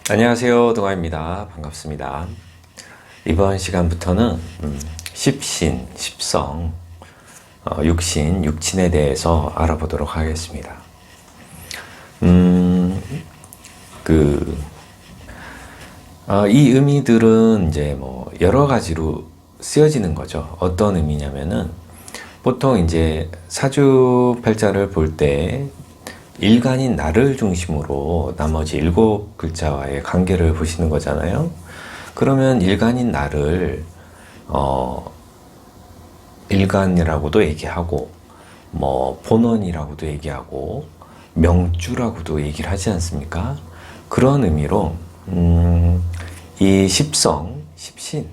안녕하세요, 동아입니다. 반갑습니다. 이번 시간부터는 십신, 십성, 육신, 육친에 대해서 알아보도록 하겠습니다. 이 의미들은 이제 뭐 여러 가지로 쓰여지는 거죠. 어떤 의미냐면은 보통 이제 사주팔자를 볼 때 일간인 나를 중심으로 나머지 7글자와의 관계를 보시는 거잖아요. 그러면 일간인 나를 일간이라고도 얘기하고 뭐 본원이라고도 얘기하고 명주라고도 얘기를 하지 않습니까? 그런 의미로 이 십성, 십신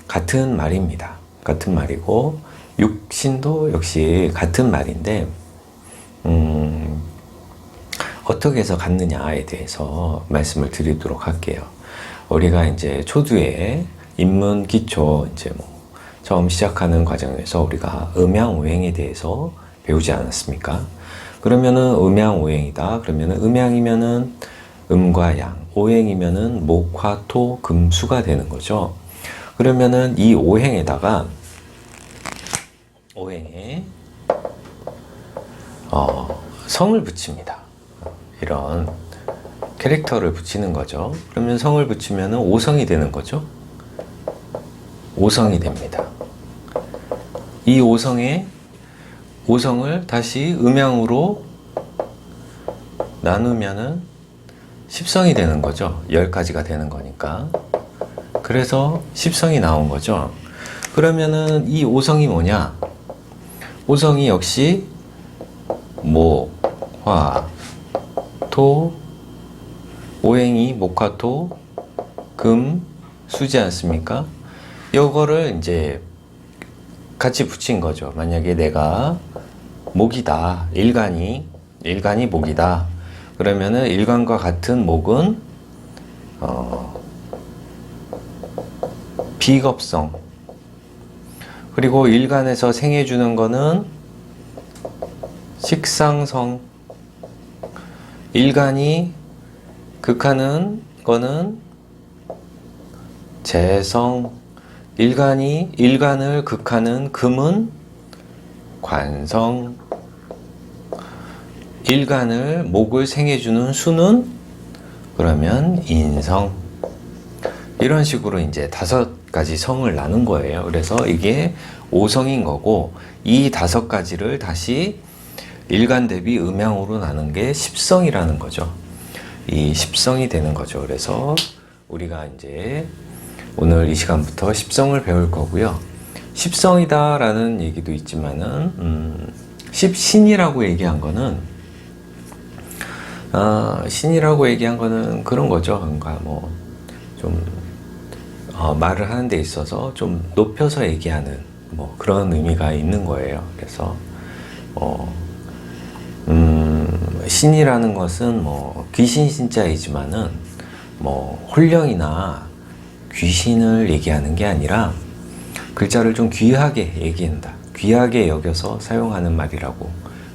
같은 말입니다. 같은 말이고 육신도 역시 같은 말인데 어떻게 해서 갖느냐에 대해서 말씀을 드리도록 할게요. 우리가 이제 초두에 인문 기초 이제 뭐 처음 시작하는 과정에서 우리가 음양오행에 대해서 배우지 않았습니까? 그러면은 음양오행이다. 그러면은 음양이면은 음과 양, 오행이면은 목, 화, 토, 금, 수가 되는 거죠. 그러면은 이 오행에다가 오행에 성을 붙입니다. 이런 캐릭터를 붙이는 거죠. 그러면 성을 붙이면 오성이 되는 거죠. 오성이 됩니다. 이 오성을 다시 음양으로 나누면은 십성이 되는 거죠. 10가지가 되는 거니까. 그래서 십성이 나온 거죠. 그러면은 이 오성이 뭐냐? 오성이 역시 목, 화, 토, 오행이 목화토, 금, 수지 않습니까? 요거를 이제 같이 붙인 거죠. 만약에 내가 목이다. 일간이 목이다. 그러면은 일간과 같은 목은 비겁성. 그리고 일간에서 생해주는 거는 식상성. 일간이 극하는 거는 재성. 일간을 극하는 금은 관성. 일간을 목을 생해주는 수는 그러면 인성. 이런 식으로 이제 5가지 성을 나눈 거예요. 그래서 이게 오성인 거고 이 5가지를 다시 일간 대비 음양으로 나눈 게 십성이라는 거죠. 이 십성이 되는 거죠. 그래서 우리가 이제 오늘 이 시간부터 십성을 배울 거고요. 십성이다라는 얘기도 있지만은 십신이라고 얘기한 거는 신이라고 얘기한 거는 그런 거죠. 그러니까 뭐 좀 말을 하는 데 있어서 좀 높여서 얘기하는 뭐 그런 의미가 있는 거예요. 그래서 신이라는 것은 뭐 귀신 신자이지만은 뭐 홀령이나 귀신을 얘기하는 게 아니라 글자를 좀 귀하게 얘기한다. 귀하게 여겨서 사용하는 말이라고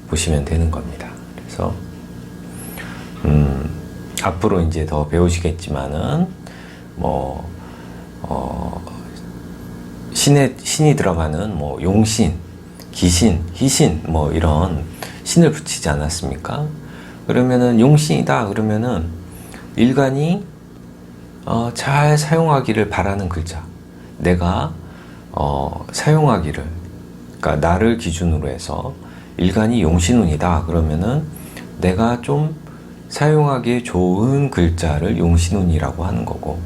보시면 되는 겁니다. 그래서 앞으로 이제 더 배우시겠지만은 뭐 신이 들어가는 뭐 용신, 기신, 희신 뭐 이런 신을 붙이지 않았습니까? 그러면은 용신이다 그러면은 일간이 잘 사용하기를 바라는 글자. 내가 사용하기를, 그러니까 나를 기준으로 해서 일간이 용신운이다 그러면은 내가 좀 사용하기에 좋은 글자를 용신운이라고 하는 거고,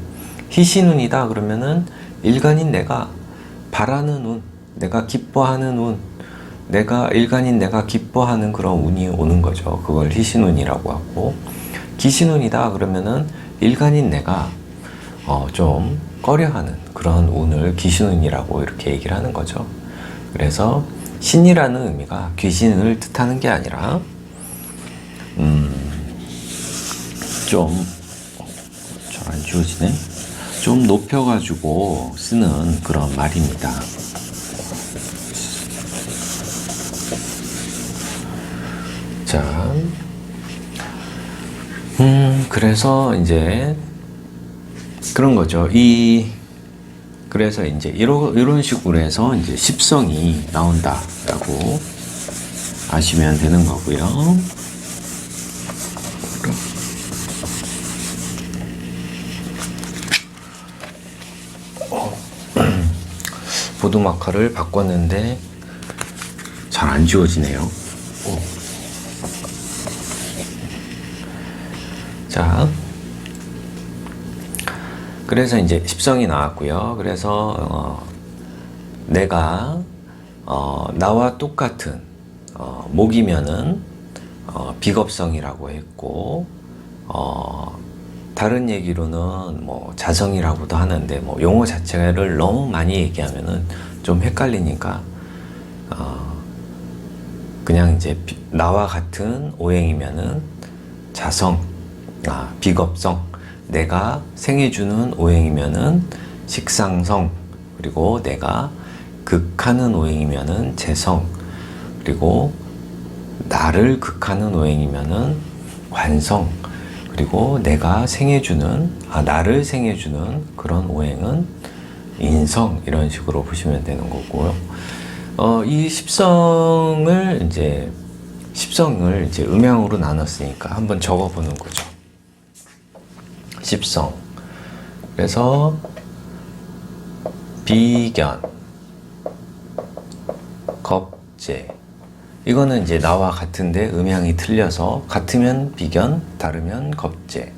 희신운이다 그러면은 일간인 내가 바라는 운, 내가 기뻐하는 운, 일간인 내가 기뻐하는 그런 운이 오는 거죠. 그걸 희신운이라고 하고, 기신운이다 그러면은 일간인 내가 좀 꺼려하는 그런 운을 기신운이라고 이렇게 얘기를 하는 거죠. 그래서 신이라는 의미가 귀신을 뜻하는 게 아니라 잘 안 지워지네. 좀 높여가지고 쓰는 그런 말입니다. 자, 그래서 이제 그런 거죠. 그래서 이제 이런 식으로 해서 이제 십성이 나온다라고 아시면 되는 거고요. 보드 마커를 바꿨는데 잘 안 지워지네요. 자, 그래서 이제 십성이 나왔고요. 그래서 내가 나와 똑같은 목이면은 비겁성이라고 했고, 다른 얘기로는 뭐 자성이라고도 하는데, 뭐 용어 자체를 너무 많이 얘기하면은 좀 헷갈리니까 그냥 이제 나와 같은 오행이면은 자성, 비겁성, 내가 생해주는 오행이면은 식상성, 그리고 내가 극하는 오행이면은 재성, 그리고 나를 극하는 오행이면은 관성, 그리고 내가 생해주는, 나를 생해주는 그런 오행은 인성, 이런 식으로 보시면 되는 거고요. 이 십성을 이제 음양으로 나눴으니까 한번 적어보는 거죠. 십성. 그래서 비견, 겁재. 이거는 이제 나와 같은데 음양이 틀려서 같으면 비견, 다르면 겁재.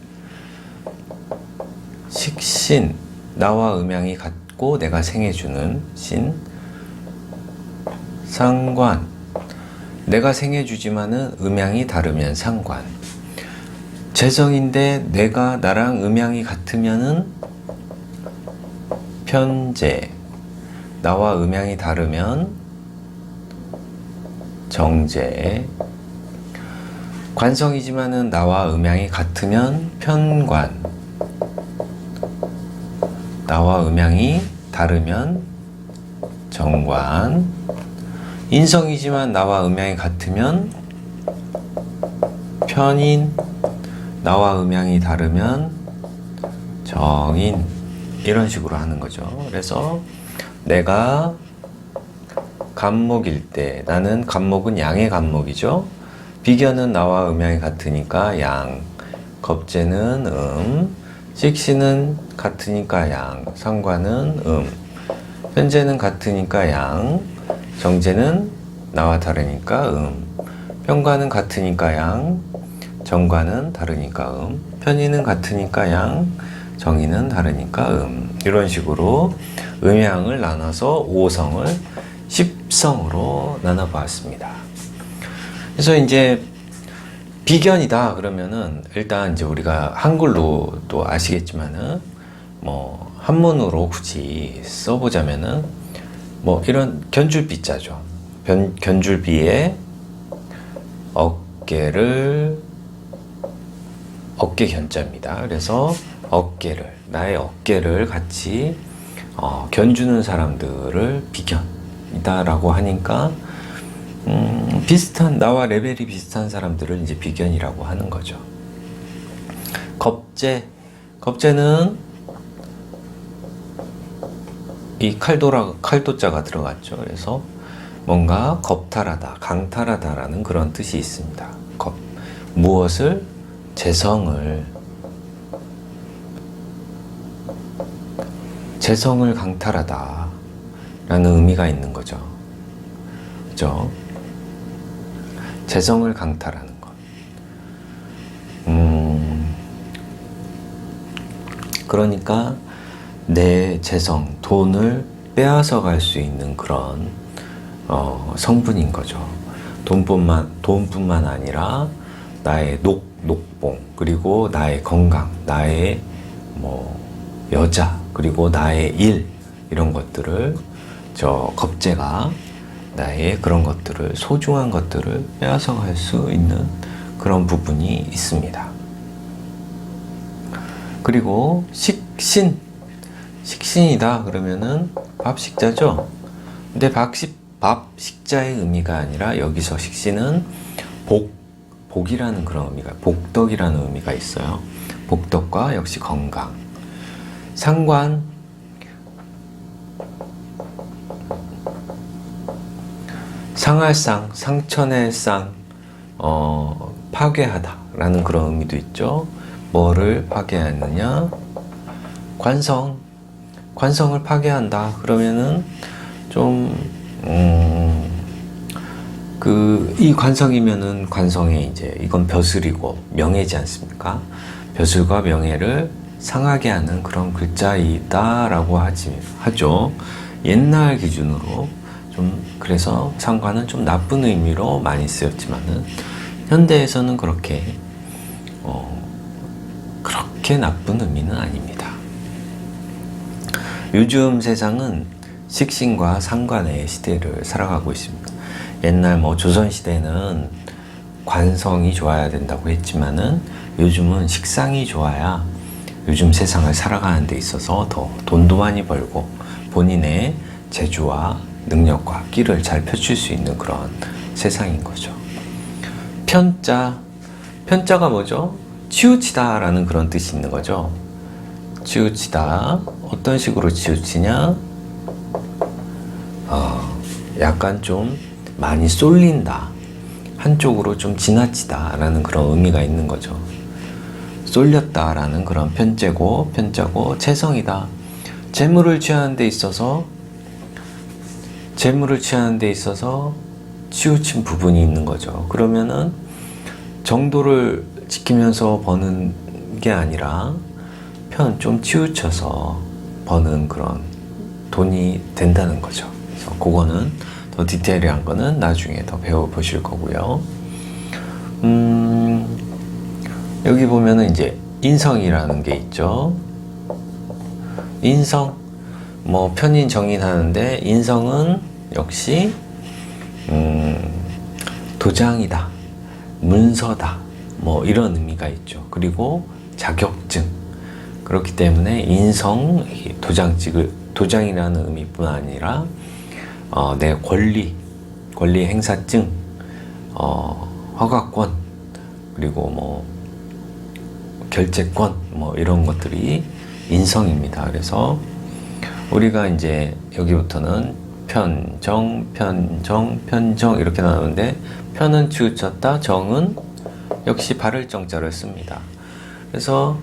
식신, 나와 음양이 같고 내가 생해주는 신. 상관, 내가 생해주지만은 음양이 다르면 상관. 재성인데 내가 나랑 음양이 같으면은 편재, 나와 음양이 다르면 정재. 관성이지만은 나와 음양이 같으면 편관, 나와 음양이 다르면 정관. 인성이지만 나와 음양이 같으면 편인, 나와 음양이 다르면 정인. 이런 식으로 하는 거죠. 그래서 내가 간목일 때, 나는 간목은 양의 간목이죠. 비견은 나와 음양이 같으니까 양, 겁재는 식신은 같으니까 양, 상관은 편재는 같으니까 양, 정재는 나와 다르니까 편관은 같으니까 양, 정관은 다르니까 편인은 같으니까 양, 정인은 다르니까 이런 식으로 음양을 나눠서 5성을 10성으로 나눠보았습니다. 그래서 이제 비견이다 그러면은 일단 이제 우리가 한글로 또 아시겠지만은 뭐 한문으로 굳이 써보자면은 뭐 이런 견줄비자죠. 견줄비에 어깨 견자입니다. 그래서 나의 어깨를 같이 견주는 사람들을 비견이다라고 하니까 나와 레벨이 비슷한 사람들을 이제 비견이라고 하는 거죠. 겁재는 이 칼도자가 들어갔죠. 그래서 뭔가 겁탈하다, 강탈하다라는 그런 뜻이 있습니다. 무엇을? 재성을 강탈하다 라는 의미가 있는 거죠. 그죠? 재성을 강탈하는 것. 그러니까 내 재성, 돈을 빼앗아 갈 수 있는 그런 성분인 거죠. 돈뿐만 아니라 나의 녹봉, 그리고 나의 건강, 나의 뭐 여자, 그리고 나의 일, 이런 것들을 겁재가 나의 그런 것들을, 소중한 것들을 빼앗아 갈 수 있는 그런 부분이 있습니다. 그리고 식신이다 그러면은 밥식자죠. 근데 밥식자의 의미가 아니라 여기서 식신은 복이라는 그런 의미가, 복덕이라는 의미가 있어요. 복덕과 역시 건강. 상관, 상할상, 상천의 상, 파괴하다 라는 그런 의미도 있죠. 뭐를 파괴하느냐? 관성을 파괴한다. 그러면은 좀, 이 관성이면은 관성에 이제 이건 벼슬이고 명예지 않습니까? 벼슬과 명예를 상하게 하는 그런 글자이다라고 하죠. 옛날 기준으로 좀 그래서 상관은 좀 나쁜 의미로 많이 쓰였지만은 현대에서는 그렇게 나쁜 의미는 아닙니다. 요즘 세상은 식신과 상관의 시대를 살아가고 있습니다. 옛날 조선 시대는 관성이 좋아야 된다고 했지만은 요즘은 식상이 좋아야 요즘 세상을 살아가는 데 있어서 더 돈도 많이 벌고 본인의 재주와 능력과 끼를 잘 펼칠 수 있는 그런 세상인 거죠. 편자가 뭐죠? 치우치다 라는 그런 뜻이 있는 거죠. 치우치다. 어떤 식으로 치우치냐? 약간 좀 많이 쏠린다. 한쪽으로 좀 지나치다 라는 그런 의미가 있는 거죠. 쏠렸다 라는 그런 편자고 채성이다. 재물을 취하는 데 있어서 치우친 부분이 있는 거죠. 그러면은 정도를 지키면서 버는 게 아니라 좀 치우쳐서 버는 그런 돈이 된다는 거죠. 그래서 그거는 더 디테일한 거는 나중에 더 배워보실 거고요. 여기 보면은 이제 인성이라는 게 있죠. 인성, 편인 정인하는데 인성은 역시 도장이다, 문서다, 이런 의미가 있죠. 그리고 자격증. 그렇기 때문에 인성, 도장이라는 의미뿐 아니라 내 권리 행사증, 허가권, 그리고 결재권, 이런 것들이 인성입니다. 그래서 우리가 이제 여기부터는 편정 이렇게 나오는데, 편은 치우쳤다, 정은 역시 바를 정자를 씁니다. 그래서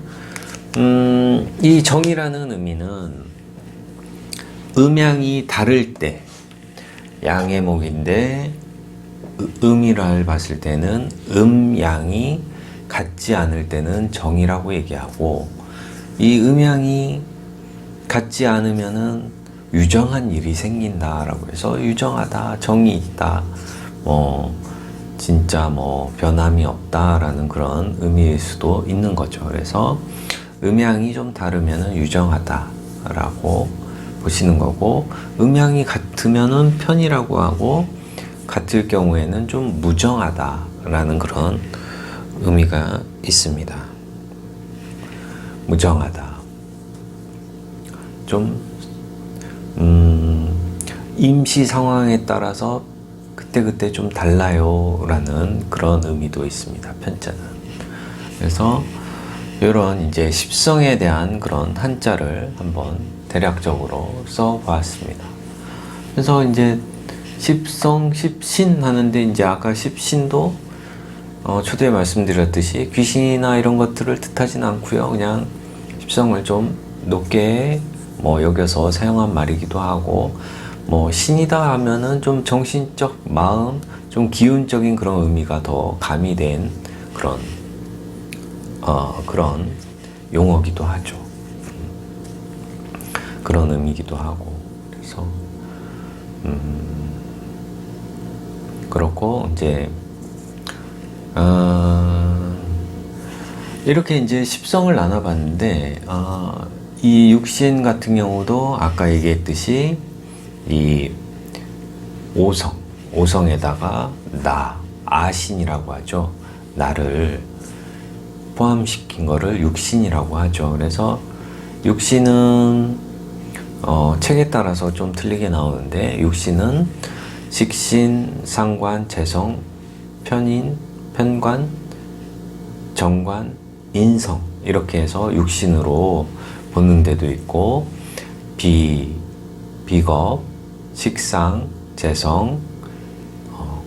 이 정이라는 의미는 음양이 다를 때, 양의 목인데 음이를 봤을 때는 음양이 같지 않을 때는 정이라고 얘기하고, 이 음양이 같지 않으면은 유정한 일이 생긴다라고 해서 유정하다, 정이 있다, 진짜 변함이 없다라는 그런 의미일 수도 있는 거죠. 그래서 음양이 좀 다르면은 유정하다라고 보시는 거고, 음양이 같으면은 편이라고 하고, 같을 경우에는 좀 무정하다라는 그런 의미가 있습니다. 무정하다. 좀 임시 상황에 따라서 그때 좀 달라요 라는 그런 의미도 있습니다. 편자는. 그래서 이런 이제 십성에 대한 그런 한자를 한번 대략적으로 써 보았습니다. 그래서 이제 십성, 십신 하는데, 이제 아까 십신도 초대에 말씀드렸듯이 귀신이나 이런 것들을 뜻하진 않고요. 그냥 십성을 좀 높게 여겨서 사용한 말이기도 하고, 신이다 하면은 좀 정신적, 마음, 좀 기운적인 그런 의미가 더 가미된 그런 용어기도 하죠. 그런 의미기도 하고. 그래서 그렇고 이제 이렇게 이제 십성을 나눠봤는데, 이 육신 같은 경우도 아까 얘기했듯이 이 오성에다가 아신이라고 하죠. 나를 포함시킨 거를 육신이라고 하죠. 그래서 육신은 책에 따라서 좀 틀리게 나오는데, 육신은 식신, 상관, 재성, 편인, 편관, 정관, 인성, 이렇게 해서 육신으로 보는 데도 있고, 비겁, 식상, 재성,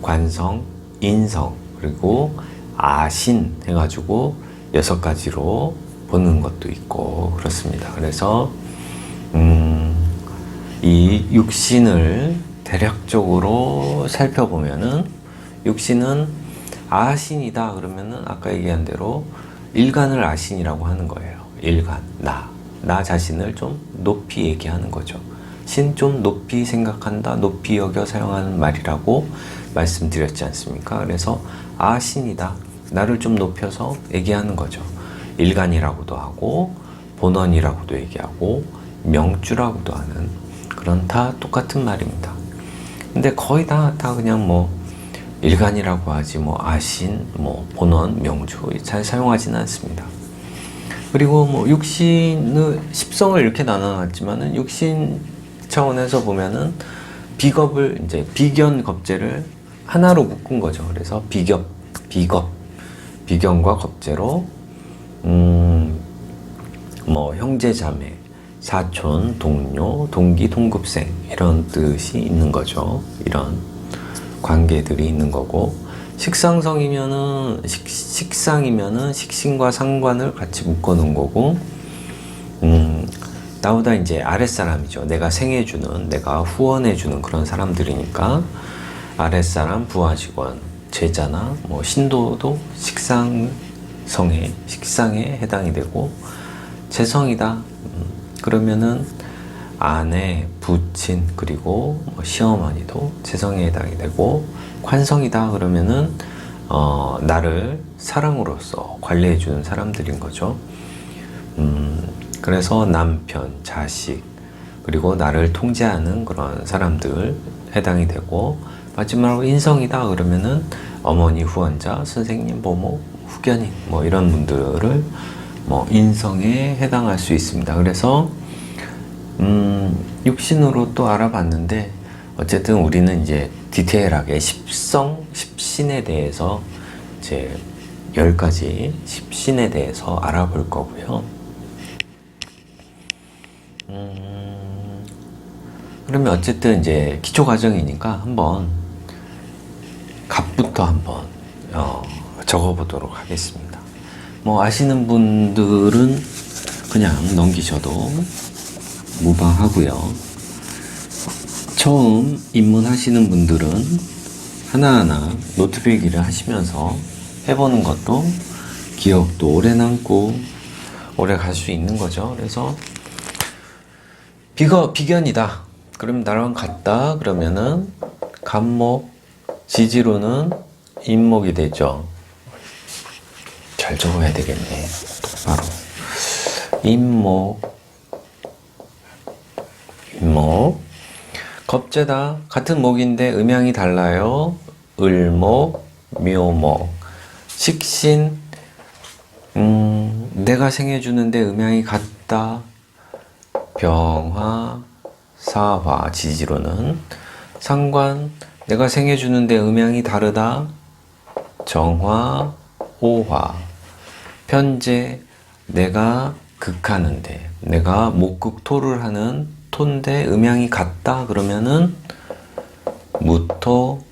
관성, 인성, 그리고 아신 해가지고 6가지로 보는 것도 있고 그렇습니다. 그래서 이 육신을 대략적으로 살펴보면은, 육신은 아신이다 그러면은 아까 얘기한 대로 일간을 아신이라고 하는 거예요. 일간, 나 자신을 좀 높이 얘기하는 거죠. 신 좀 높이 생각한다, 높이 여겨 사용하는 말이라고 말씀드렸지 않습니까? 그래서 아신이다, 나를 좀 높여서 얘기하는 거죠. 일간이라고도 하고 본원이라고도 얘기하고 명주라고도 하는, 그런 다 똑같은 말입니다. 근데 거의 다 그냥 뭐 일간이라고 하지, 뭐 아신, 뭐 본원, 명주 잘 사용하지는 않습니다. 그리고 뭐 육신의 십성을 이렇게 나눠놨지만은 육신 차원에서 보면은 비겁을 이제 비견 겁재를 하나로 묶은 거죠. 그래서 비견과 겁재로 뭐 형제 자매, 사촌, 동료, 동기, 동급생 이런 뜻이 있는 거죠. 이런 관계들이 있는 거고, 식상성이면은 식상이면은 식신과 상관을 같이 묶어 놓은 거고, 나보다 이제 아랫사람이죠. 내가 생해주는, 내가 후원해주는 그런 사람들이니까 아랫사람, 부하직원, 제자나 뭐 신도도 식상에 해당이 되고, 재성이다 그러면은 아내, 부친, 그리고 뭐 시어머니도 재성에 해당이 되고, 관성이다 그러면은 나를 사랑으로서 관리해주는 사람들인 거죠. 그래서 남편, 자식, 그리고 나를 통제하는 그런 사람들 해당이 되고, 마지막으로 인성이다 그러면은 어머니, 후원자, 선생님, 보모, 후견인 뭐 이런 분들을 뭐 인성에 해당할 수 있습니다. 그래서 육신으로 또 알아봤는데, 어쨌든 우리는 이제 디테일하게 십성, 십신에 대해서 이제 10가지 십신에 대해서 알아볼 거고요. 그러면 어쨌든 이제 기초 과정이니까 한번 갑부터 한번 적어보도록 하겠습니다. 뭐 아시는 분들은 그냥 넘기셔도 무방하고요. 처음 입문하시는 분들은 하나하나 노트 필기를 하시면서 해보는 것도 기억도 오래 남고 오래 갈 수 있는 거죠. 그래서 비견이다 그럼 나랑 같다 그러면은 갑목, 지지로는 임목이 되죠. 잘 적어야 되겠네, 똑바로. 임목, 겁재다 같은 목인데 음양이 달라요. 을목, 묘목. 식신, 내가 생해주는데 음양이 같다. 병화, 사화, 지지로는. 상관, 내가 생해주는데 음양이 다르다. 정화, 오화. 편재, 내가 극하는데, 내가 목극토를 하는 토인데 음양이 같다 그러면은 무토,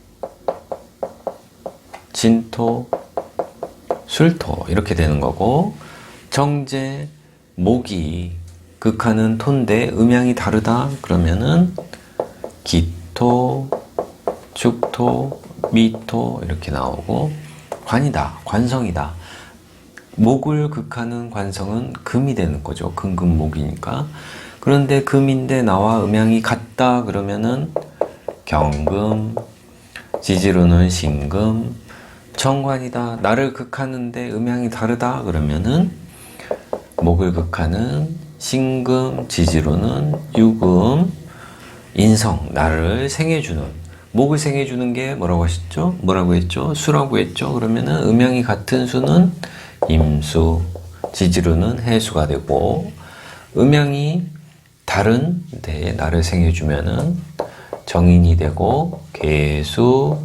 진토, 술토 이렇게 되는 거고, 정재, 목이 극하는 토인데 음양이 다르다 그러면은 기토, 축토, 미토 이렇게 나오고, 관이다, 관성이다. 목을 극하는 관성은 금이 되는 거죠. 금금목이니까. 그런데 금인데 나와 음양이 같다 그러면은 경금, 지지로는 신금. 정관이다, 나를 극하는데 음양이 다르다 그러면은 목을 극하는 신금, 지지로는 유금. 인성, 나를 생해주는, 목을 생해주는 게 뭐라고 했죠? 수라고 했죠. 그러면은 음양이 같은 수는 임수, 지지로는 해수가 되고, 음양이 다른 데 나를 생해주면은 정인이 되고 계수,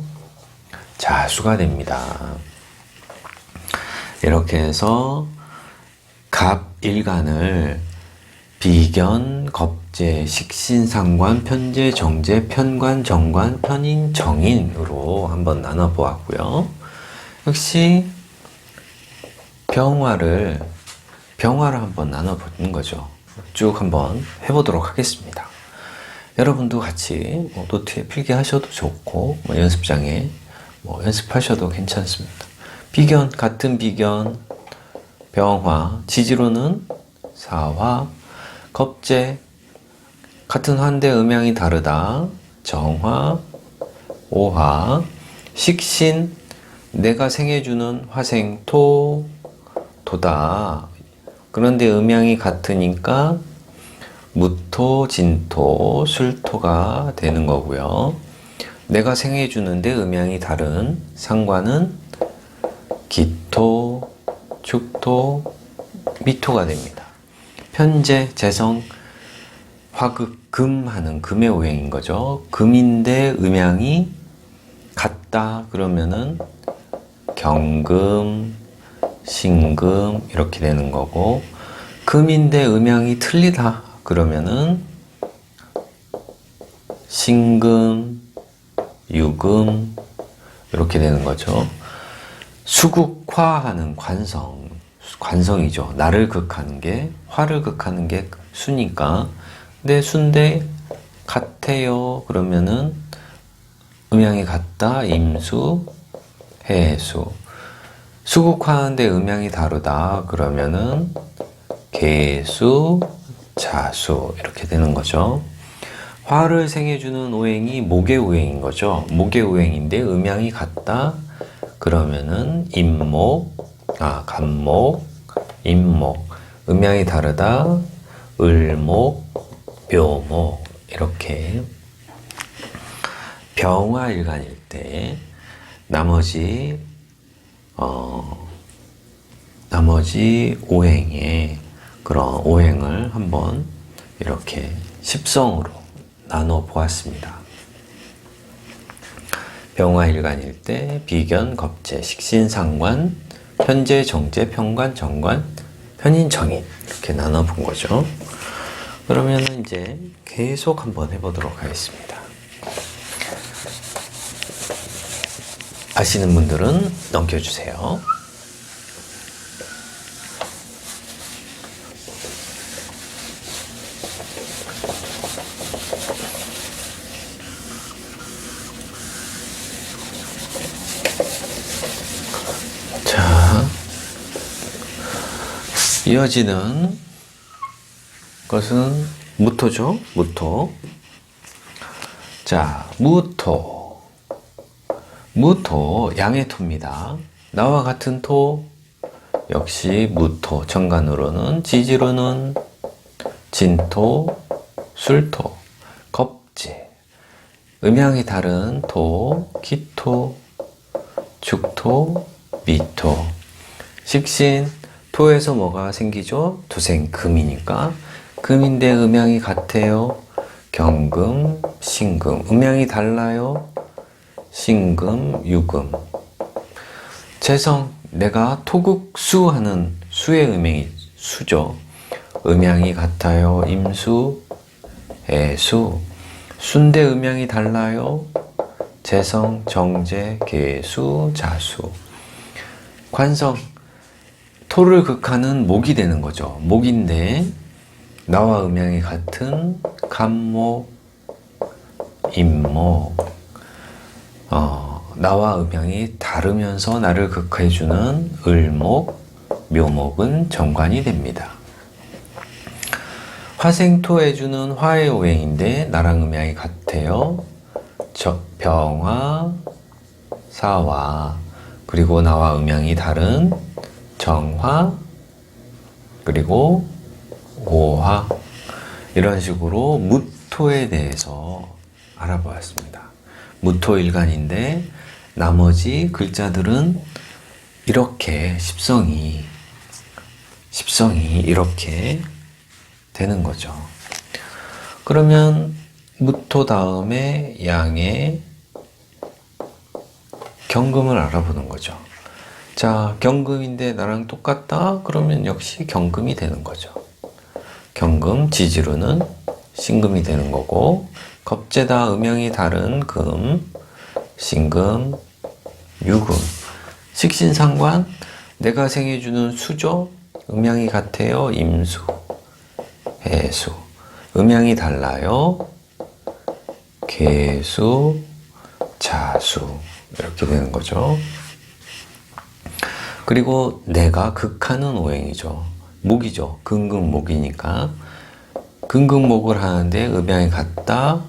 자수가 됩니다. 이렇게 해서 갑일간을 비견, 겁재, 식신, 상관, 편재, 정재, 편관, 정관, 편인, 정인으로 한번 나눠보았고요. 역시 병화를 한번 나눠보는 거죠. 쭉 한번 해보도록 하겠습니다. 여러분도 같이 노트에 필기하셔도 좋고 연습장에 연습하셔도 괜찮습니다. 비견, 같은 비견, 병화, 지지로는 사화, 겁재, 같은 화인데 음양이 다르다, 정화, 오화, 식신, 내가 생해주는 화생토, 토다. 그런데 음양이 같으니까 무토, 진토, 술토가 되는 거고요. 내가 생해주는데 음양이 다른 상관은 기토, 축토, 미토가 됩니다. 편재, 재성, 화극, 금 하는 금의 오행인 거죠. 금인데 음양이 같다 그러면은 경금, 신금 이렇게 되는 거고, 금인데 음양이 틀리다 그러면은 신금, 유금 이렇게 되는 거죠. 수국화하는 관성이죠. 나를 극하는 게, 화를 극하는 게 수니까. 근데 수인데 같아요 그러면은 음양이 같다, 임수, 해수. 수국화하는데 음양이 다르다 그러면은 개수, 자수 이렇게 되는 거죠. 화를 생해주는 오행이 목의 오행인 거죠. 목의 오행인데 음양이 같다 그러면은 간목, 임목. 음양이 다르다 을목, 묘목 이렇게. 병화일간일 때 나머지 오행의 그런 오행을 한번 이렇게 십성으로 나눠 보았습니다. 병화일간일 때 비견, 겁재, 식신, 상관, 편재, 정재, 편관, 정관, 편인, 정인 이렇게 나눠 본 거죠. 그러면 이제 계속 한번 해보도록 하겠습니다. 아시는 분들은 넘겨주세요. 자, 이어지는 것은 무토죠. 무토. 자, 무토, 양의 토입니다. 나와 같은 토, 역시 무토. 정관으로는, 지지로는 진토, 술토, 겁재. 음양이 다른 토, 기토, 축토, 미토. 식신, 토에서 뭐가 생기죠? 두생금이니까. 금인데 음양이 같아요. 경금, 신금. 음양이 달라요. 신금, 유금. 재성, 내가 토극수 하는 수의 음양이 수죠. 음양이 같아요. 임수, 애수. 수인데 음양이 달라요. 재성, 정재, 개수, 자수. 관성, 토를 극하는 목이 되는 거죠. 목인데 나와 음양이 같은 간목, 임목. 나와 음양이 다르면서 나를 극해주는 을목, 묘목은 정관이 됩니다. 화생토해주는 화의 오행인데 나랑 음양이 같아요. 병화, 사화, 그리고 나와 음양이 다른 정화, 그리고 오화. 이런 식으로 무토에 대해서 알아보았습니다. 무토일간인데 나머지 글자들은 이렇게 십성이 이렇게 되는 거죠. 그러면 무토 다음에 양의 경금을 알아보는 거죠. 자, 경금인데 나랑 똑같다? 그러면 역시 경금이 되는 거죠. 경금, 지지루는 신금이 되는 거고, 겁재다 음양이 다른 금, 신금, 유금. 식신상관, 내가 생해주는 수죠? 음양이 같아요. 임수, 해수. 음양이 달라요. 개수, 자수. 이렇게 되는 거죠. 그리고 내가 극하는 오행이죠. 목이죠. 금극목이니까. 금극목을 하는데 음양이 같다.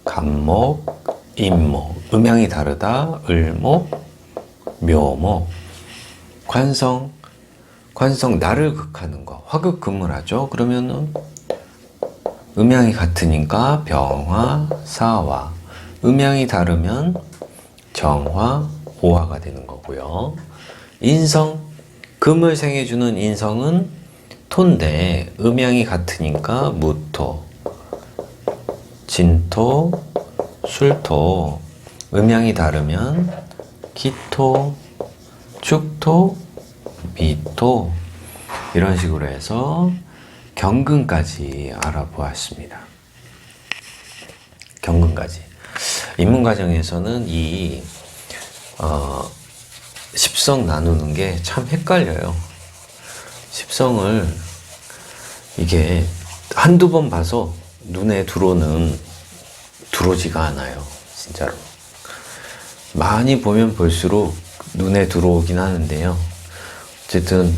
간목, 임목. 음양이 다르다. 을목, 묘목. 관성, 나를 극하는 거. 화극금을 하죠. 그러면은 음양이 같으니까 병화, 사화. 음양이 다르면 정화, 오화가 되는 거고요. 인성, 금을 생해주는 인성은 토인데 음양이 같으니까 무토, 진토, 술토. 음양이 다르면 기토, 축토, 미토. 이런 식으로 해서 경금까지 알아보았습니다. 경금까지. 입문과정에서는 이 십성 나누는 게 참 헷갈려요. 십성을 이게 한두 번 봐서 눈에 들어오지가 않아요. 진짜로. 많이 보면 볼수록 눈에 들어오긴 하는데요. 어쨌든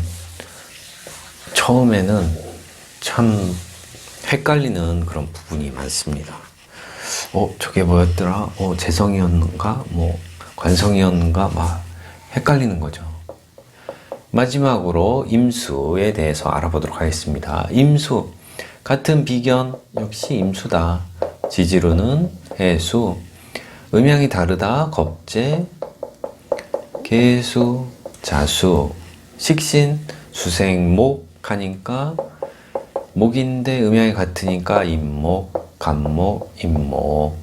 처음에는 참 헷갈리는 그런 부분이 많습니다. 저게 뭐였더라? 재성이었는가? 관성이었는가? 막 헷갈리는 거죠. 마지막으로 임수에 대해서 알아보도록 하겠습니다. 임수, 같은 비견, 역시 임수다. 지지루는 해수, 음양이 다르다. 겁재, 개수, 자수. 식신, 수생목 하니까 목인데 음양이 같으니까 임목, 간목, 임목.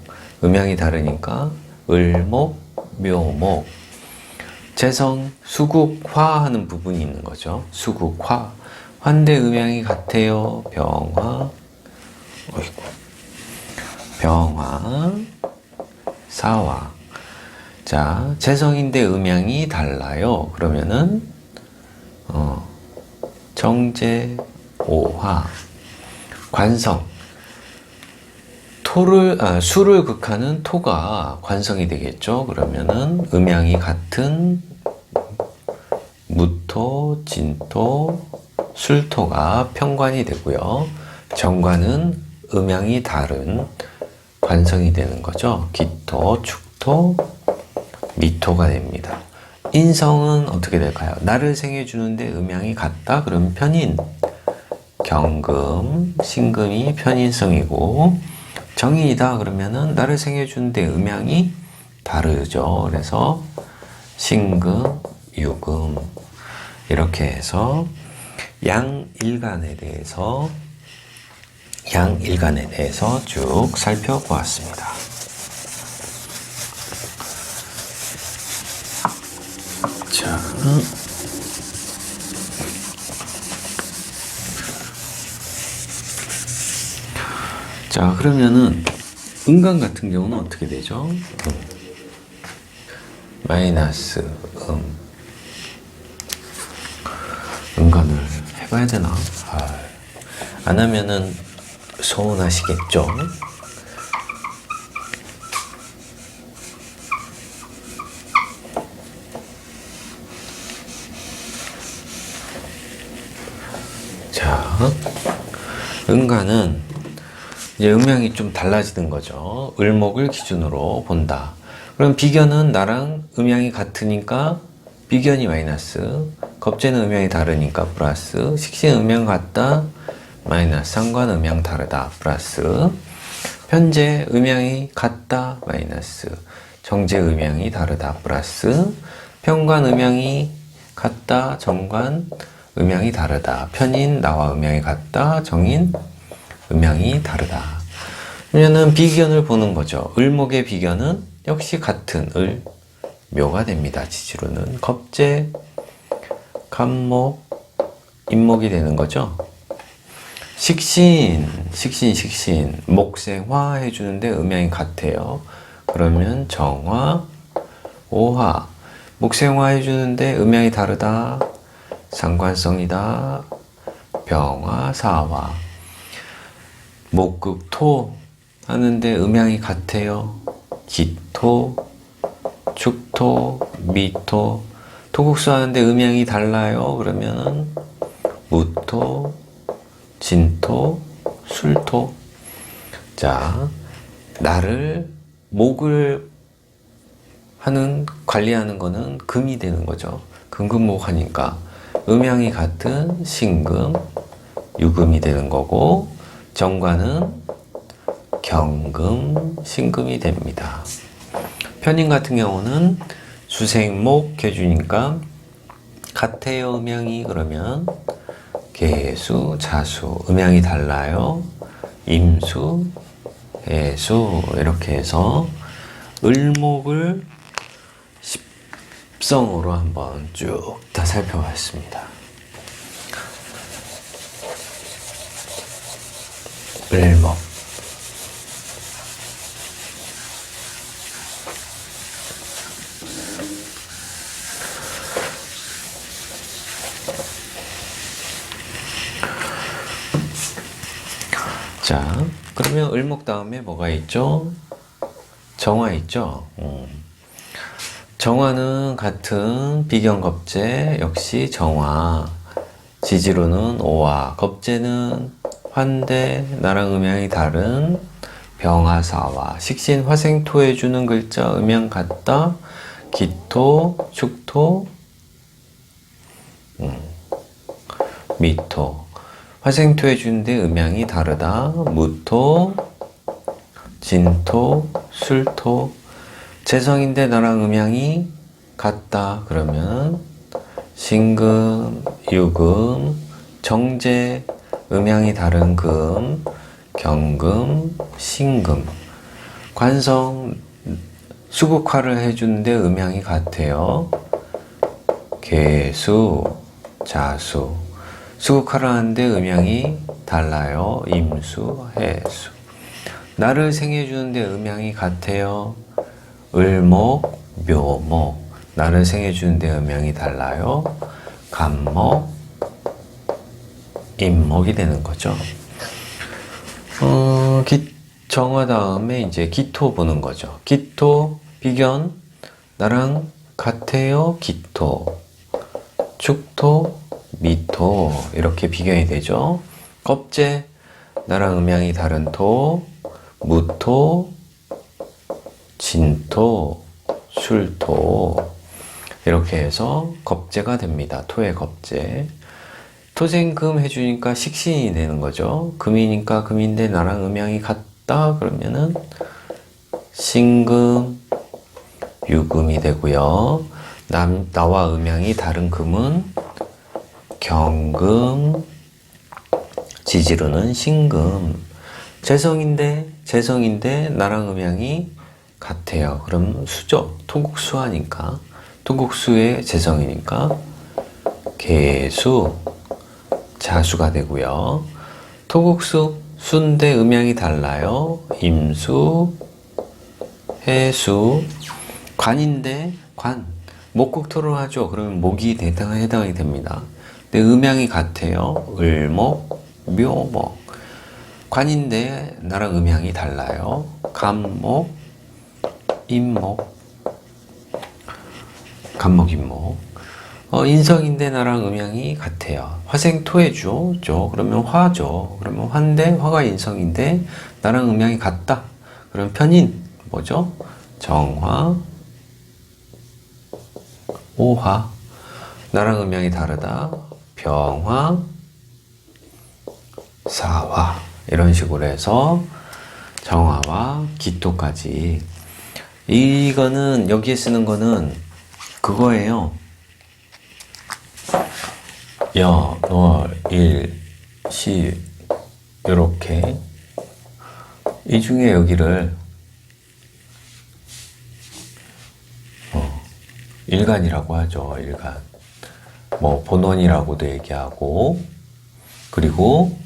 음양이 다르니까 을목, 묘목. 재성, 수국화 하는 부분이 있는 거죠. 수국화. 환대 음양이 같아요. 병화, 병화, 사화. 자, 재성인데 음양이 달라요. 그러면은 정제, 오화. 관성, 수를 극하는 토가 관성이 되겠죠. 그러면은 음양이 같은 무토, 진토, 술토가 편관이 되고요. 정관은 음양이 다른 관성이 되는 거죠. 기토, 축토, 미토가 됩니다. 인성은 어떻게 될까요? 나를 생해주는데 음양이 같다? 그러면 편인. 경금, 신금이 편인성이고, 정인이다 그러면은 나를 생해주는데 음양이 다르죠. 그래서 신금, 유금. 이렇게 해서 양일간에 대해서 쭉 살펴보았습니다. 자, 그러면은 음간 같은 경우는 어떻게 되죠? 마이너스 음간을 해봐야 되나? 안 하면은 서운하시겠죠? 자, 음간은 이제 음양이 좀 달라지는 거죠. 을목을 기준으로 본다. 그럼 비견은 나랑 음양이 같으니까 비견이 마이너스, 겁재는 음양이 다르니까 플러스, 식신 음양 같다 마이너스, 상관 음양 다르다 플러스, 편재 음양이 같다 마이너스, 정재 음양이 다르다 플러스, 편관 음양이 같다 정관 음양이 다르다, 편인 나와 음양이 같다 정인 음양이 다르다. 그러면은 비견을 보는 거죠. 을목의 비견은 역시 같은 을, 묘가 됩니다. 지지루는 겁재, 간목, 임목이 되는 거죠. 식신. 목생화 해주는데 음양이 같아요. 그러면 정화, 오화. 목생화 해주는데 음양이 다르다. 상관성이다. 병화, 사화. 목극토 하는데 음양이 같아요. 기토, 축토, 미토. 토국수 하는데 음양이 달라요. 그러면은 무토, 진토, 술토. 자, 나를 목을 관리하는 거는 금이 되는 거죠. 금금목하니까 음양이 같은 신금, 유금이 되는 거고, 정관은 경금, 신금이 됩니다. 편인 같은 경우는 수생목 해주니까 같아요. 음양이 그러면 개수, 자수. 음양이 달라요. 임수, 해수. 이렇게 해서 을목을 십성으로 한번 쭉 다 살펴봤습니다. 을목. 자, 그러면 을목 다음에 뭐가 있죠? 정화 있죠? 정화는 같은 비견겁재, 역시 정화. 지지로는 오화. 겁재는 환대, 나랑 음양이 다른 병화사화. 식신 화생토 해주는 글자 음양 같다. 기토, 축토, 미토. 화생토 해주는데 음양이 다르다. 무토, 진토, 술토. 재성인데 나랑 음양이 같다. 그러면 신금, 유금, 정제, 음양이 다른 금, 경금, 신금. 관성, 수국화를 해주는데 음양이 같아요. 개수, 자수. 수국화를 하는데 음양이 달라요. 임수, 해수. 나를 생해주는데 음양이 같아요. 을목, 묘목. 나를 생해주는데 음양이 달라요. 간목, 임목이 되는 거죠. 정화 다음에 이제 기토 보는 거죠. 기토, 비견. 나랑 같아요. 기토. 축토, 미토. 이렇게 비견이 되죠. 겁재. 나랑 음양이 다른 토. 무토, 진토, 술토. 이렇게 해서 겁재가 됩니다. 토의 겁재. 토생금 해주니까 식신이 되는 거죠. 금이니까 금인데 나랑 음양이 같다. 그러면은 신금, 유금이 되고요. 나와 음양이 다른 금은 경금, 지지로는 신금. 재성인데 나랑 음양이 같아요. 그럼 수죠. 토국수하니까. 토국수의 재성이니까 개수, 자수가 되고요. 토국수, 수인데 음양이 달라요. 임수, 해수. 관인데 관. 목국토를 하죠. 그러면 목이 해당이 됩니다. 근데 음양이 같아요. 을목, 묘목. 관인데 나랑 음양이 달라요. 간목, 임목. 간목, 임목. 인성인데 나랑 음양이 같아요. 화생토해죠. 그러면 화죠. 그러면 화인데 화가 인성인데 나랑 음양이 같다. 그럼 편인 뭐죠? 정화, 오화. 나랑 음양이 다르다. 병화, 사화. 이런 식으로 해서 정화와 기토까지. 이거는 여기에 쓰는 거는 그거예요. 여, 월, 일, 시. 요렇게 이 중에 여기를 일간이라고 하죠. 일간. 뭐 본원이라고도 얘기하고, 그리고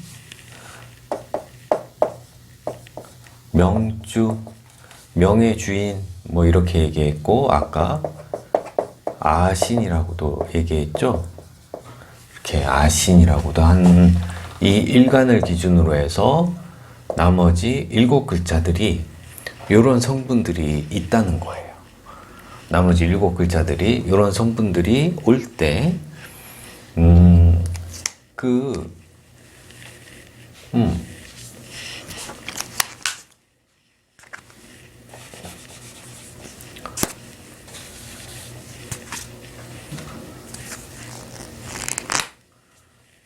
명주, 명의 주인 뭐 이렇게 얘기했고, 아까 아신이라고도 얘기했죠. 이렇게 아신이라고도 한 이 일간을 기준으로 해서 나머지 7글자들이 이런 성분들이 있다는 거예요. 나머지 7글자들이 이런 성분들이 올 때,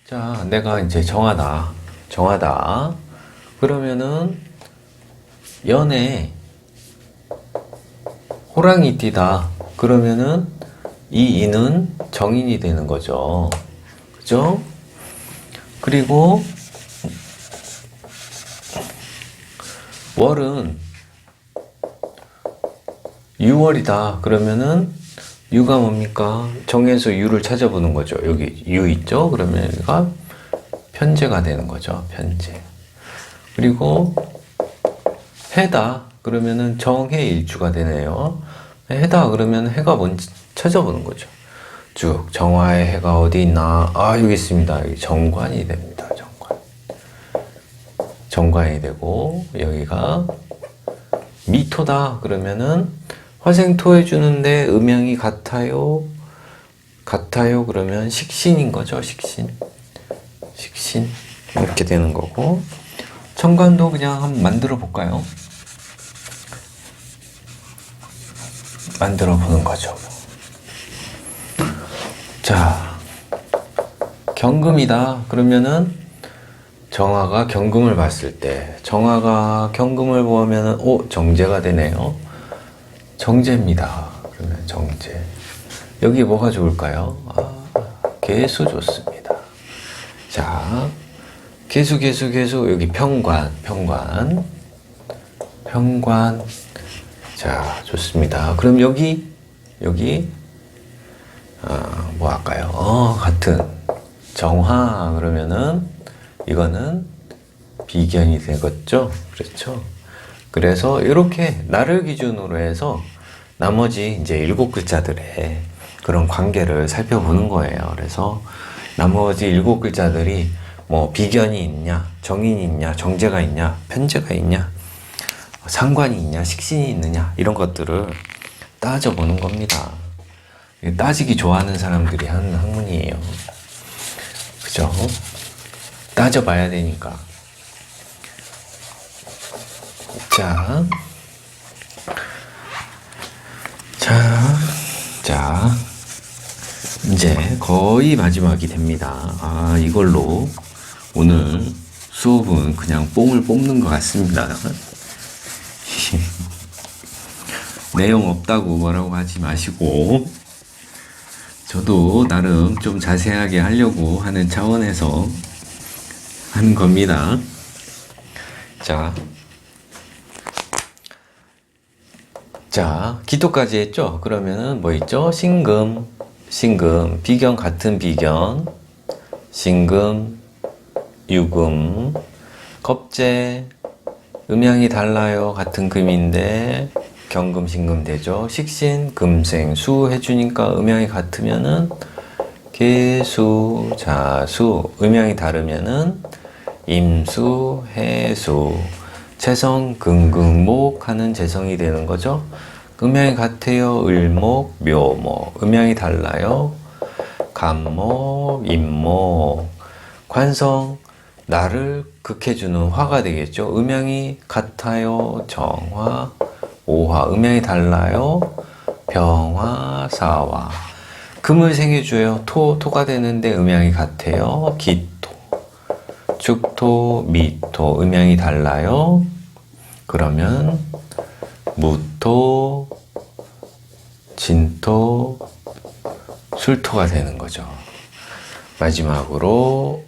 자, 내가 이제 정하다. 그러면은 연에 호랑이 띠다. 그러면은 이 이는 정인이 되는 거죠. 그죠? 그리고 월은 6월이다. 그러면은 유가 뭡니까? 정에서 유를 찾아보는 거죠. 여기 유 있죠? 그러면 여기가 편제가 되는 거죠. 편제. 그리고 해다. 그러면은 정해 일주가 되네요. 해다. 그러면 해가 뭔지 찾아보는 거죠. 쭉 정화의 해가 어디 있나? 아, 여기 있습니다. 여기 정관이 됩니다. 정관이 되고, 여기가 미토다. 그러면은 화생토 해주는데 음양이 같아요. 그러면 식신인 거죠. 식신 이렇게 되는 거고, 천간도 그냥 한번 만들어 볼까요? 만들어 보는 거죠. 자, 경금이다. 그러면은 정화가 경금을 봤을 때, 정화가 경금을 보면은 정제가 되네요. 정제입니다. 그러면 정제. 여기 뭐가 좋을까요? 개수 좋습니다. 자, 개수. 여기 평관. 자, 좋습니다. 그럼 여기, 뭐 할까요? 같은 정화. 그러면은 이거는 비견이 되겠죠? 그렇죠? 그래서 이렇게 나를 기준으로 해서 나머지 이제 7글자들의 그런 관계를 살펴보는 거예요. 그래서 나머지 7글자들이 뭐 비견이 있냐, 정인이 있냐, 정제가 있냐, 편제가 있냐, 상관이 있냐, 식신이 있느냐, 이런 것들을 따져보는 겁니다. 따지기 좋아하는 사람들이 하는 학문이에요. 그죠? 따져봐야 되니까. 자, 이제 거의 마지막이 됩니다. 이걸로 오늘 수업은 그냥 뽕을 뽑는 것 같습니다. 내용 없다고 뭐라고 하지 마시고, 저도 나름 좀 자세하게 하려고 하는 차원에서 하는 겁니다. 자, 기토까지 했죠? 그러면은 뭐 있죠? 신금, 비견 같은 비견, 신금, 유금, 겁재, 음양이 달라요. 같은 금인데 경금, 신금 되죠? 식신, 금생, 수 해주니까 음양이 같으면은 계수, 자수, 음양이 다르면은 임수, 해수, 재성, 금극목 하는 재성이 되는 거죠. 음양이 같아요. 을목, 묘목. 음양이 달라요. 간목, 임목. 관성, 나를 극해주는 화가 되겠죠. 음양이 같아요. 정화, 오화. 음양이 달라요. 병화, 사화. 금을 생해줘요. 토가 되는데 음양이 같아요. 기토, 축토, 미토. 음양이 달라요. 그러면 무토, 진토, 술토가 되는 거죠. 마지막으로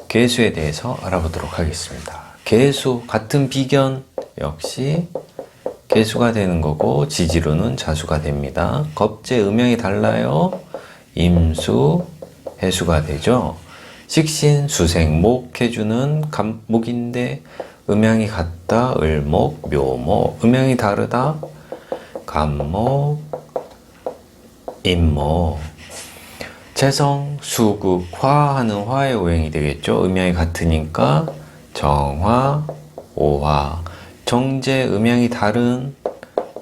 계수에 대해서 알아보도록 하겠습니다. 계수, 같은 비견 역시 계수가 되는 거고, 지지로는 자수가 됩니다. 겁재, 음양이 달라요. 임수, 해수가 되죠. 식신, 수생, 목 해주는 목인데 음양이 같다, 을목, 묘목, 음양이 다르다, 간목, 임목. 재성, 수극, 화 하는 화의 오행이 되겠죠. 음양이 같으니까 정화, 오화. 정제, 음양이 다른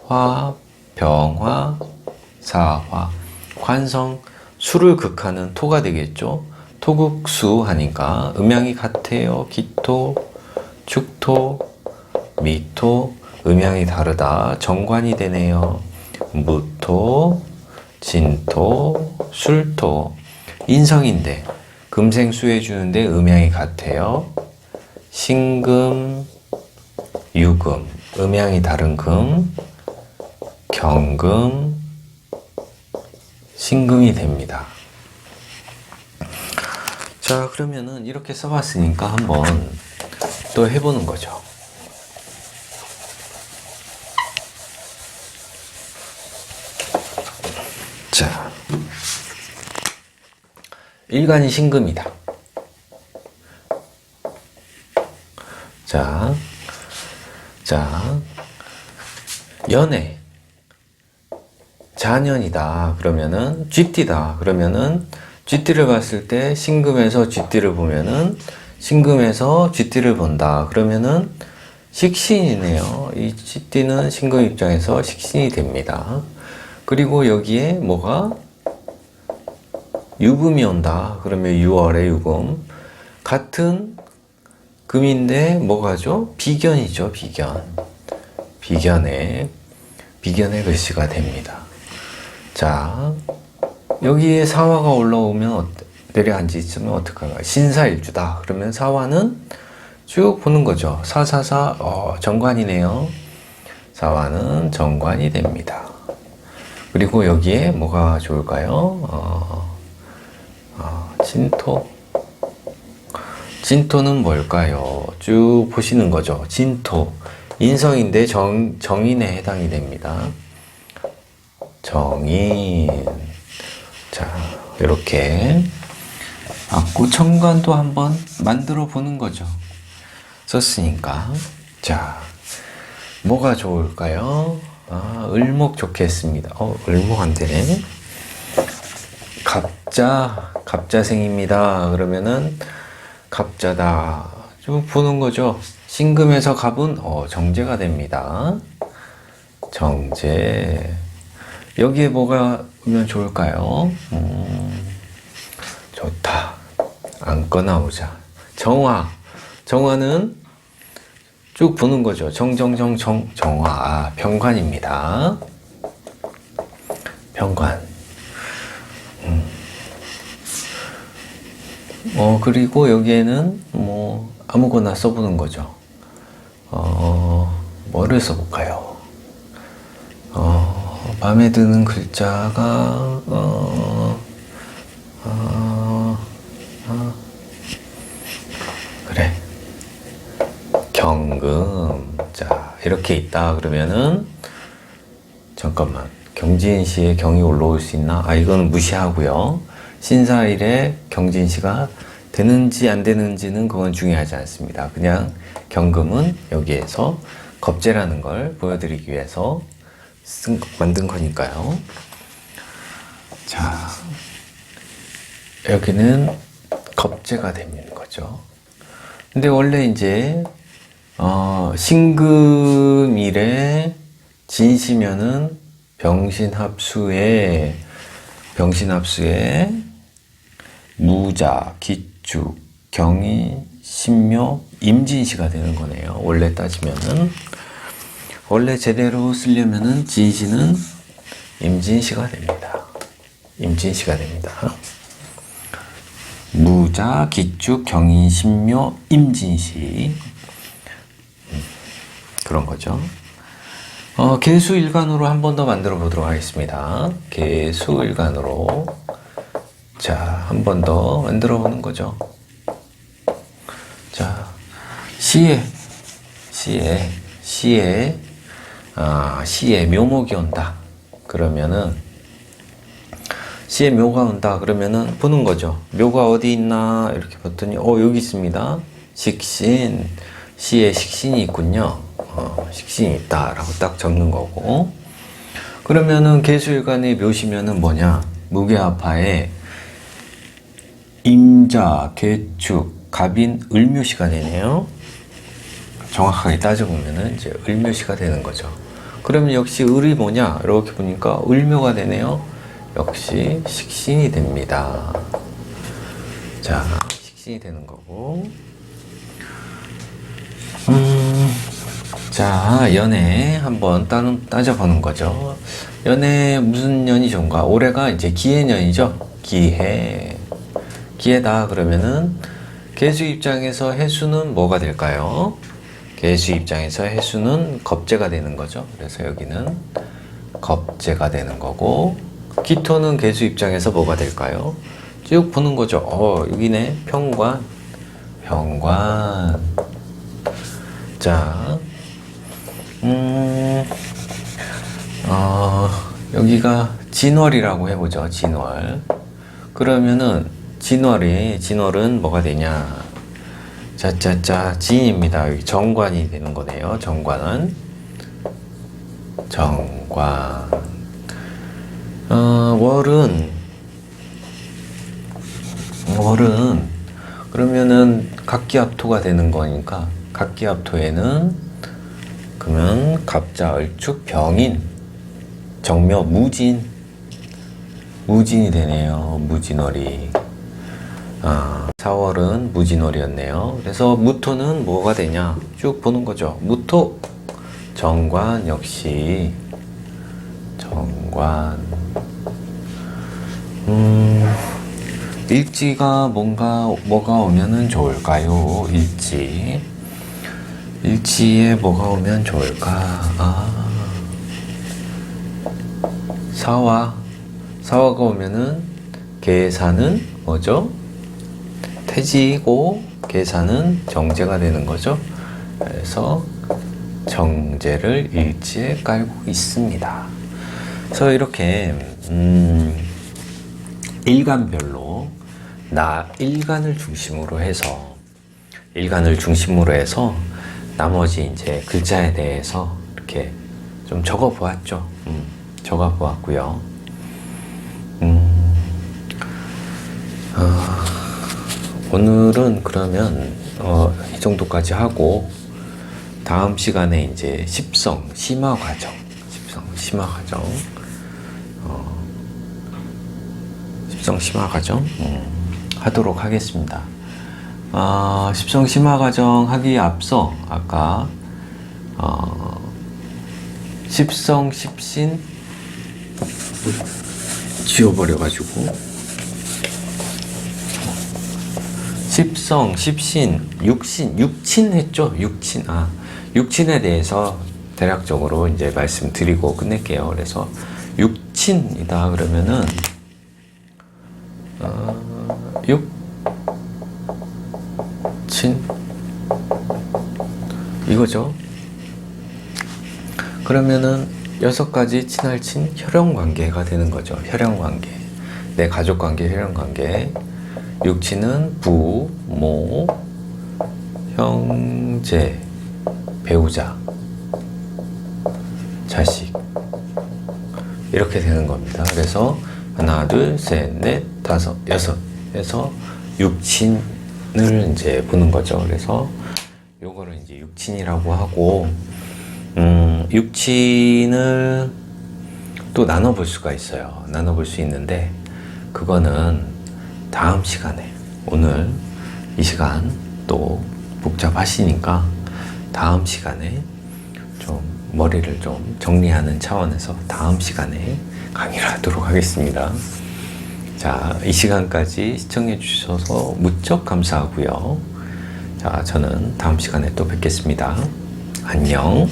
화, 병화, 사화. 관성, 수를 극하는 토가 되겠죠. 토극수 하니까 음양이 같아요. 기토, 축토, 미토. 음양이 다르다. 정관이 되네요. 무토, 진토, 술토. 인성인데 금생수 해주는데 음양이 같아요. 신금, 유금. 음양이 다른 금, 경금, 신금이 됩니다. 자, 그러면은 이렇게 써봤으니까 한번 또 해보는 거죠. 자, 일간이 신금이다. 자, 연애. 자년이다. 그러면은 쥐띠다. 그러면은 쥐띠를 봤을 때 신금에서 쥐띠를 보면은 신금에서 쥐띠를 본다. 그러면은 식신이네요. 이 쥐띠는 신금 입장에서 식신이 됩니다. 그리고 여기에 뭐가 유금이 온다. 그러면 6월에 유금. 같은 금인데 뭐가죠? 비견이죠. 비견의 글씨가 됩니다. 자, 여기에 사화가 올라오면 내려앉으면 어떡할까요? 신사일주다. 그러면 사화는 쭉 보는 거죠. 사사사, 정관이네요. 사화는 정관이 됩니다. 그리고 여기에 뭐가 좋을까요? 진토. 진토는 뭘까요? 쭉 보시는 거죠. 진토. 인성인데 정인에 해당이 됩니다. 정인. 자, 이렇게 맞고 천간도 한번 만들어 보는 거죠. 썼으니까. 자, 뭐가 좋을까요? 을목 좋겠습니다. 을목 안 되네. 갑자생입니다. 그러면은 갑자다. 쭉 보는 거죠. 신금에서 갑은 정제가 됩니다. 정제. 여기에 뭐가 오면 좋을까요? 좋다. 안고 나오자. 정화는 쭉 보는 거죠. 정화. 병관입니다. 병관. 그리고 여기에는 뭐 아무거나 써보는 거죠. 뭐를 써볼까요? 마음에 드는 글자가 그래. 경금. 자, 이렇게 있다. 그러면은 잠깐만. 경진시에 경이 올라올 수 있나? 이거는 무시하고요. 신사일에 경진시가 되는지 안 되는지는 그건 중요하지 않습니다. 그냥 경금은 여기에서 겁재라는 걸 보여드리기 위해서 만든 거니까요. 자, 여기는 겁재가 되는 거죠. 근데 원래 이제 신금일에 진시면은 병신합수에 무자, 기축, 경인, 신묘, 임진시가 되는 거네요. 원래 따지면은 원래 제대로 쓰려면은 진시는 임진시가 됩니다. 무자, 기축, 경인, 신묘, 임진시. 그런 거죠. 계수일간으로 한 번 더 만들어 보도록 하겠습니다. 계수일간으로. 자, 한 번 더 만들어 보는 거죠. 자, 시에 묘목이 온다. 그러면은 시에 묘가 온다 그러면은 보는 거죠. 묘가 어디 있나 이렇게 봤더니 여기 있습니다. 식신, 시에 식신이 있군요. 식신이 있다 라고 딱 적는 거고, 그러면은 계수일간의 묘시면은 뭐냐, 무게하파에 임자, 괴축, 갑인, 을묘시가 되네요. 정확하게 따져보면은 이제 을묘시가 되는 거죠. 그러면 역시 을이 뭐냐 이렇게 보니까 을묘가 되네요. 역시 식신이 됩니다. 자, 식신이 되는 거고. 자, 연애 한번 따져보는 거죠. 연애 무슨 년이 좋은가? 올해가 이제 기해년이죠. 기해다 그러면은 계수 입장에서 해수는 뭐가 될까요? 계수 입장에서 해수는 겁재가 되는 거죠. 그래서 여기는 겁재가 되는 거고, 기토는 계수 입장에서 뭐가 될까요? 쭉 보는 거죠. 여기네. 평관. 자, 여기가 진월이라고 해보죠. 진월. 그러면은 진월은 뭐가 되냐? 짜짜짜 진입니다. 여기 정관이 되는 거네요. 정관. 월은 그러면은 각기합토가 되는 거니까, 각기합토에는 그러면 갑자, 을축, 병인, 정묘, 무진이 되네요. 무진월이. 4월은 무진월이었네요. 그래서 무토는 뭐가 되냐 쭉 보는 거죠. 무토, 정관, 역시 정관. 일지가 뭐가 오면은 좋을까요? 일지에 뭐가 오면 좋을까? 사화가 오면은 계사는 뭐죠? 태지고 계사는 정제가 되는 거죠. 그래서 정제를 일지에 깔고 있습니다. 그래서 이렇게 일간별로 일간을 중심으로 해서 나머지 이제 글자에 대해서 이렇게 좀 적어 보았죠. 적어 보았고요. 오늘은 그러면 이 정도까지 하고, 다음 시간에 이제 십성 심화 과정 하도록 하겠습니다. 십성 심화 과정 하기에 앞서 아까 십성 십신 지워버려가지고, 십성, 십신, 육친 했죠? 육친에 대해서 대략적으로 이제 말씀드리고 끝낼게요. 그래서 육친이다 그러면은 육친 이거죠. 그러면은 6가지 친할친 혈연관계가 되는 거죠. 혈연관계, 내 가족관계, 혈연관계. 육친은 부, 모, 형제, 배우자, 자식, 이렇게 되는 겁니다. 그래서 하나, 둘, 셋, 넷, 다섯, 여섯 해서 육친을 이제 보는 거죠. 그래서 요거를 이제 육친이라고 하고, 육친을 또 나눠볼 수가 있어요. 나눠볼 수 있는데, 그거는 다음 시간에, 오늘 이 시간 또 복잡하시니까 다음 시간에 좀 머리를 좀 정리하는 차원에서 다음 시간에 강의를 하도록 하겠습니다. 자, 이 시간까지 시청해 주셔서 무척 감사하고요. 자, 저는 다음 시간에 또 뵙겠습니다. 안녕.